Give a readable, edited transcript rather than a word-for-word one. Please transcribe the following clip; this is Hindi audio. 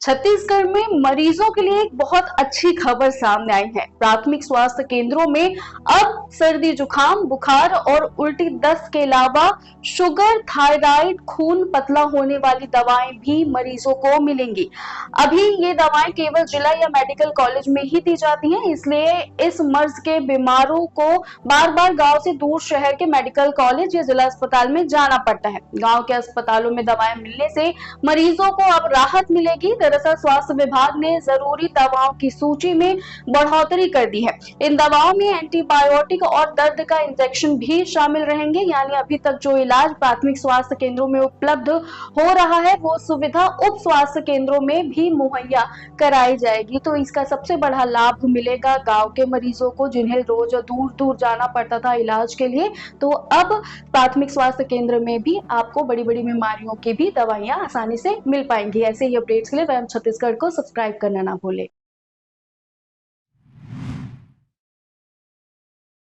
छत्तीसगढ़ में मरीजों के लिए एक बहुत अच्छी खबर सामने आई है। प्राथमिक स्वास्थ्य केंद्रों में अब सर्दी, जुकाम, बुखार और उल्टी दस्त के अलावा शुगर, थायराइड, खून पतला होने वाली दवाएं भी मरीजों को मिलेंगी। अभी ये दवाएं केवल जिला या मेडिकल कॉलेज में ही दी जाती हैं, इसलिए इस मर्ज के बीमारों को बार बार गांव से दूर शहर के मेडिकल कॉलेज या जिला अस्पताल में जाना पड़ता है। गांव के अस्पतालों में दवाएं मिलने से मरीजों को अब राहत मिलेगी। दरअसल स्वास्थ्य विभाग ने जरूरी दवाओं की सूची में बढ़ोतरी कर दी है। इन दवाओं में एंटीबायोटिक और दर्द का इंजेक्शन भी शामिल रहेंगे। यानी अभी तक जो इलाज प्राथमिक स्वास्थ्य केंद्रों में उपलब्ध हो रहा है, वो सुविधा उप स्वास्थ्य केंद्रों में भी मुहैया कराई जाएगी। तो इसका सबसे बड़ा लाभ मिलेगा गांव के मरीजों को, जिन्हें रोज दूर दूर जाना पड़ता था इलाज के लिए। तो अब प्राथमिक स्वास्थ्य केंद्र में भी आपको बड़ी बड़ी बीमारियों की भी दवाइयां आसानी से मिल पाएंगी। ऐसे ही अपडेट्स के लिए वैम छत्तीसगढ़ को सब्सक्राइब करना ना भूलें।